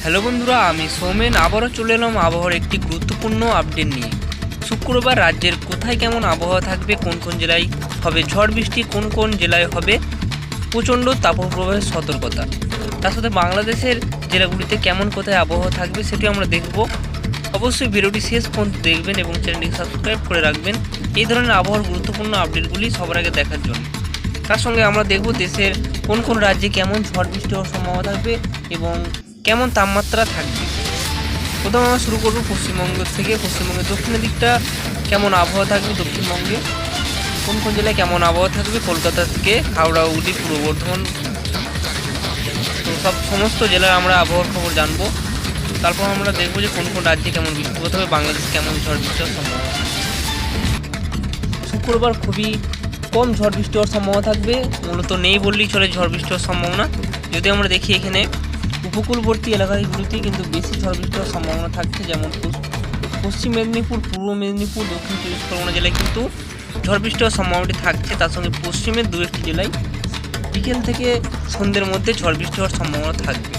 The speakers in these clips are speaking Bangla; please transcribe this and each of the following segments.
হ্যালো বন্ধুরা, আমি সৌমেন আবারও চলে এলাম আবহাওয়ার একটি গুরুত্বপূর্ণ আপডেট নিয়ে। শুক্রবার রাজ্যের কোথায় কেমন আবহাওয়া থাকবে, কোন কোন জেলায় হবে ঝড় বৃষ্টি, কোন কোন জেলায় হবে প্রচণ্ড তাপপ্রবাহের সতর্কতা, তার সাথে বাংলাদেশের জেলাগুলিতে কেমন কোথায় আবহাওয়া থাকবে সেটি আমরা দেখব। অবশ্যই ভিডিওটি শেষ পর্যন্ত দেখবেন এবং চ্যানেলটি সাবস্ক্রাইব করে রাখবেন এই ধরনের আবহাওয়ার গুরুত্বপূর্ণ আপডেটগুলি সবার আগে দেখার জন্য। তার সঙ্গে আমরা দেখব দেশের কোন কোন রাজ্যে কেমন ঝড় বৃষ্টি হওয়ার সম্ভাবনা থাকবে এবং কেমন তাপমাত্রা থাকবে। প্রথমে আমরা শুরু করব পশ্চিমবঙ্গ থেকে। পশ্চিমবঙ্গের দক্ষিণের দিকটা কেমন আবহাওয়া থাকবে, দক্ষিণবঙ্গে কোন কোন জেলায় কেমন আবহাওয়া থাকবে, কলকাতা থেকে হাওড়া, হুগলি, পূর্ব বর্ধমান, তো সমস্ত জেলার আমরা আবহাওয়ার খবর জানবো। তারপর আমরা দেখবো যে কোন কোন রাজ্যে কেমন বৃষ্টিপাত হবে, বাংলাদেশে কেমন ঝড় বৃষ্টি হওয়ার সম্ভাবনা। শুক্রবার খুবই কম ঝড় বৃষ্টি হওয়ার সম্ভাবনা থাকবে, মূলত নেই বললেই চলে ঝড় বৃষ্টি হওয়ার সম্ভাবনা। যদি আমরা দেখি এখানে উপকূলবর্তী এলাকাগুলিতে কিন্তু বেশি ঝড় বৃষ্টি হওয়ার সম্ভাবনা থাকছে, যেমন পশ্চিম মেদিনীপুর, পূর্ব মেদিনীপুর, দক্ষিণ চব্বিশ পরগনা জেলায় কিন্তু ঝড় বৃষ্টি হওয়ার সম্ভাবনাটি থাকছে। তার সঙ্গে পশ্চিমের দু একটি জেলায় বিকেল থেকে সন্ধ্যের মধ্যে ঝড় বৃষ্টি হওয়ার সম্ভাবনা থাকবে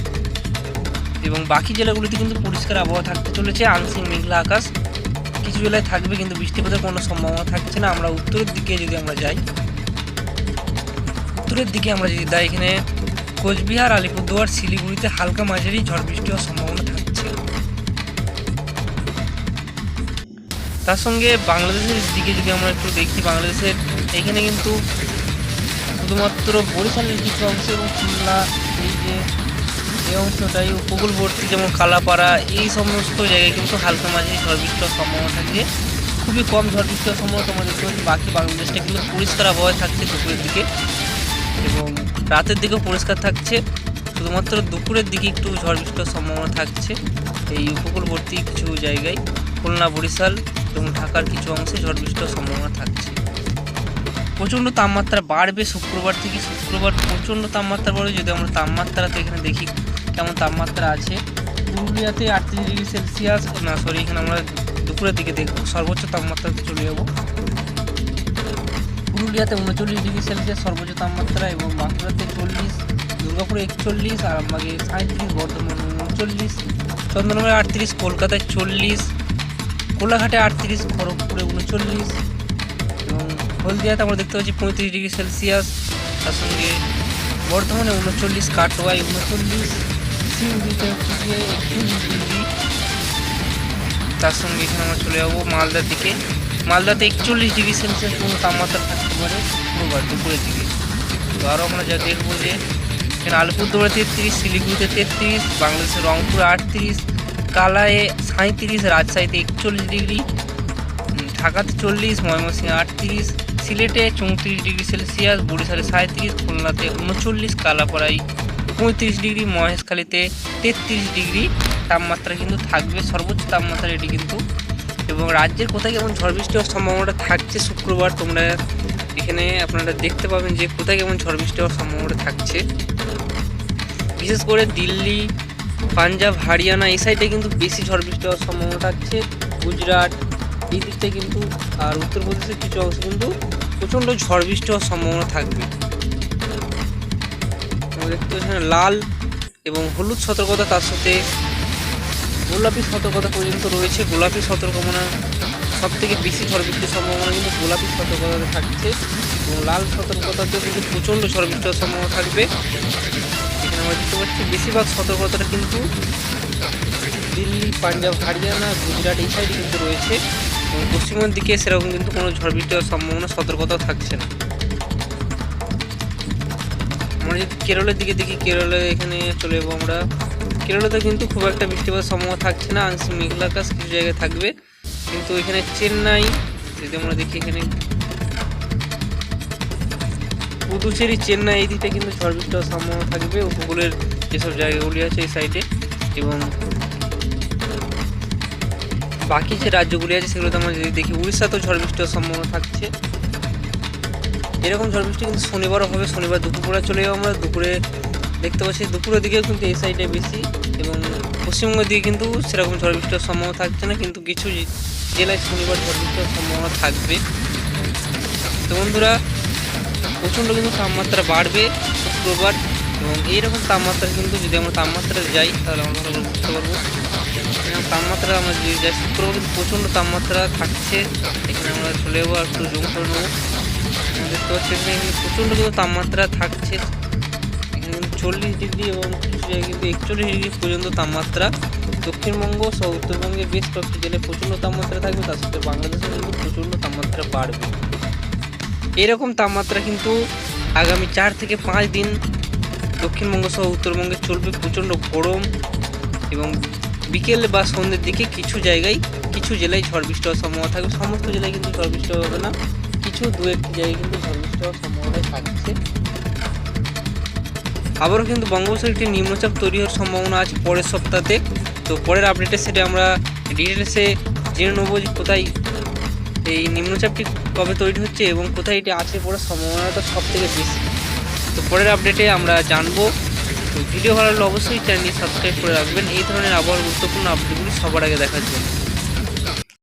এবং বাকি জেলাগুলিতে কিন্তু পরিষ্কার আবহাওয়া থাকতে চলেছে, আংশিক মেঘলা আকাশ। কিছু জেলায় থাকবে কিন্তু বৃষ্টিপাতের কোনো সম্ভাবনা থাকছে না। আমরা উত্তরের দিকে যদি আমরা যাই, এখানে কোচবিহার, আলিপুরদুয়ার, শিলিগুড়িতে হালকা মাঝারি ঝড় বৃষ্টি হওয়ার সম্ভাবনা থাকছে। তার সঙ্গে বাংলাদেশের দিকে যদি আমরা একটু দেখি, বাংলাদেশের এখানে কিন্তু শুধুমাত্র বরিশালের কিছু অংশ এবং খুলনা এই অংশটাই উপকূলবর্তী, যেমন কালাপাড়া, এই সমস্ত জায়গায় কিন্তু হালকা মাঝারি ঝড় বৃষ্টি হওয়ার সম্ভাবনা থাকছে। খুবই কম ঝড় বৃষ্টি হওয়ার সম্ভাবনা তোমরা দেখতে পাচ্ছি। বাকি বাংলাদেশটা কিন্তু পরিষ্কার আবহাওয়া থাকছে দুপুরের দিকে এবং রাতের দিকেও পরিষ্কার থাকছে। শুধুমাত্র দুপুরের দিকে একটু ঝড় বৃষ্টি হওয়ার সম্ভাবনা থাকছে এই উপকূলবর্তী কিছু জায়গায়, খুলনা, বরিশাল এবং ঢাকার কিছু অংশে ঝড় বৃষ্টি হওয়ার সম্ভাবনা থাকছে। প্রচণ্ড তাপমাত্রা বাড়বে শুক্রবার থেকে। শুক্রবার প্রচণ্ড তাপমাত্রা বাড়বে। যদি আমরা তাপমাত্রাতে এখানে দেখি কেমন তাপমাত্রা আছে, পুরুলিয়াতে 38°C, এখানে আমরা দুপুরের দিকে দেখব, সর্বোচ্চ তাপমাত্রাতে চলে যাব। পুরুলিয়াতে 39°C সর্বোচ্চ তাপমাত্রা এবং বাঁকুড়াতে 40, দুর্গাপুরে 41, আরামবাগে 37, বর্ধমান 39, চন্দননগরে 38, কলকাতায় 40, কোলাঘাটে 38, খড়গপুরে 39 এবং হলদিয়াতে আমরা দেখতে পাচ্ছি 35°C। তার সঙ্গে বর্ধমানে 39, কাটোয়ায় 39, শিলিগুড়িতে হচ্ছে 41°। তার সঙ্গে এখানে আমরা চলে যাবো মালদার দিকে। মালদাতে 41°C কোনো তাপমাত্রা থাকতে পারে শুক্রবার দুপুরের দিকে। তো আরও আমরা যা দেখবো যে এখানে আলিপুরদুয়ারে 33, শিলিগুড়িতে 33, বাংলাদেশের রংপুরে 38, কালায় 37, রাজশাহীতে 41°, ঢাকাতে 40, ময়মনসিংহে 38, সিলেটে 34°C, বরিশালে 37, খুলনাতে 39, কালাপাড়ায় 35°, মহেশখালীতে 33° তাপমাত্রা কিন্তু থাকবে, সর্বোচ্চ তাপমাত্রা এটি কিন্তু। এবং রাজ্যের কোথায় কেমন ঝড় বৃষ্টি হওয়ার সম্ভাবনাটা থাকছে শুক্রবার, তোমরা এখানে আপনারা দেখতে পাবেন যে কোথায় কেমন ঝড় বৃষ্টি হওয়ার সম্ভাবনাটা থাকছে। বিশেষ করে দিল্লি, পাঞ্জাব, হরিয়ানা এই সাইডে কিন্তু বেশি ঝড় বৃষ্টি হওয়ার সম্ভাবনা থাকছে। গুজরাট এই দিকটা কিন্তু, আর উত্তরপ্রদেশের কিছু অংশ কিন্তু প্রচণ্ড ঝড় বৃষ্টি হওয়ার সম্ভাবনা থাকবে। দেখতে এখানে লাল এবং হলুদ সতর্কতা, তার সাথে গোলাপি সতর্কতা পর্যন্ত রয়েছে। গোলাপি সতর্কতা সব থেকে বেশি ঝড় বৃষ্টির সম্ভাবনা কিন্তু গোলাপি সতর্কতাতে থাকছে এবং লাল সতর্কতাতেও কিন্তু প্রচণ্ড ঝড় বৃষ্টি হওয়ার সম্ভাবনা থাকবে। এখানে আমরা দেখতে পাচ্ছি বেশিরভাগ সতর্কতাটা কিন্তু দিল্লি, পাঞ্জাব, হরিয়ানা, গুজরাট এই সাইডে কিন্তু রয়েছে এবং পশ্চিমের দিকে সেরকম কিন্তু কোনো ঝড় বৃষ্টি হওয়ার সম্ভাবনা সতর্কতাও থাকছে না। আমরা যদি কেরলের দিকে দেখি, কেরলে এখানে চলে যাবো আমরা। কেরলাতে কিন্তু খুব একটা বৃষ্টিপাতের সম্ভাবনা থাকছে না, আংশিক মেঘলা আকাশ কিছু জায়গায় থাকবে। কিন্তু এখানে চেন্নাই যদি আমরা দেখি, এখানে পুদুচেরি, চেন্নাই এই দিকটা কিন্তু ঝড় বৃষ্টি হওয়ার সম্ভাবনা থাকবে, উপকূলের যেসব জায়গাগুলি আছে এই সাইডে। এবং বাকি যে রাজ্যগুলি আছে সেগুলোতে আমরা যদি দেখি, উড়িষ্যাতেও ঝড় বৃষ্টি হওয়ার সম্ভাবনা থাকছে। এরকম ঝড় বৃষ্টি কিন্তু শনিবারও হবে। শনিবার দুপুরে চলে যাবো আমরা। দুপুরে দেখতে পাচ্ছি দুপুরের দিকেও কিন্তু এই সাইডে বেশি এবং পশ্চিমবঙ্গের দিকে কিন্তু সেরকম ঝড় বৃষ্টি হওয়ার সম্ভাবনা থাকছে না, কিন্তু কিছু জেলায় শনিবার ঝড় বৃষ্টি হওয়ার সম্ভাবনা থাকবে। তো বন্ধুরা, প্রচণ্ড কিন্তু তাপমাত্রা বাড়বে শুক্রবার এবং এবং এইরকম তাপমাত্রা কিন্তু যদি আমরা তাপমাত্রা যাই তাহলে আমরা ভালো করে বুঝতে পারবো। এরকম তাপমাত্রা আমরা যদি যাই শুক্রবার কিন্তু প্রচণ্ড তাপমাত্রা থাকছে। এখানে আমরা চলে যাবো আর একটু জুম করে নেবো। দেখতে পাচ্ছি এখানে কিন্তু প্রচণ্ড কিন্তু তাপমাত্রা থাকছে। এখানে কিন্তু 40 ডিগ্রি এবং কিছু জায়গায় কিন্তু 41 ডিগ্রি পর্যন্ত তাপমাত্রা। দক্ষিণবঙ্গ সহ উত্তরবঙ্গে বেশ কয়েকটি জেলায় প্রচণ্ড তাপমাত্রা থাকবে, তার সাথে বাংলাদেশে কিন্তু প্রচণ্ড তাপমাত্রা বাড়বে। এরকম তাপমাত্রা কিন্তু আগামী 4 থেকে 5 দিন দক্ষিণবঙ্গ সহ উত্তরবঙ্গে চলবে। প্রচণ্ড গরম এবং বিকেল বা সন্ধ্যের দিকে কিছু জেলায় ঝড় বৃষ্টি হওয়ার সম্ভাবনা থাকবে। সমস্ত জেলায় কিন্তু ঝড় বৃষ্টি হবে না, কিছু দু একটি জায়গায় কিন্তু ঝড় বৃষ্টি হওয়ার সম্ভাবনা থাকছে। আবারও কিন্তু বঙ্গোপসাগরে একটি নিম্নচাপ তৈরি হওয়ার সম্ভাবনা আছে পরের সপ্তাহে। তো পরের আপডেটে সেটা আমরা ডিটেলসে জেনে নেবো যে কোথায় এই নিম্নচাপটি কবে তৈরি হচ্ছে এবং কোথায় এটি আছে পড়ার সম্ভাবনাটা সব থেকে বেশি। তো পরের আপডেটে আমরা জানবো। তো ভিডিও ভালো লাগলে অবশ্যই চ্যানেলটি সাবস্ক্রাইব করে রাখবেন এই ধরনের আবহাওয়ার গুরুত্বপূর্ণ আপডেটগুলি সবার আগে দেখার জন্য।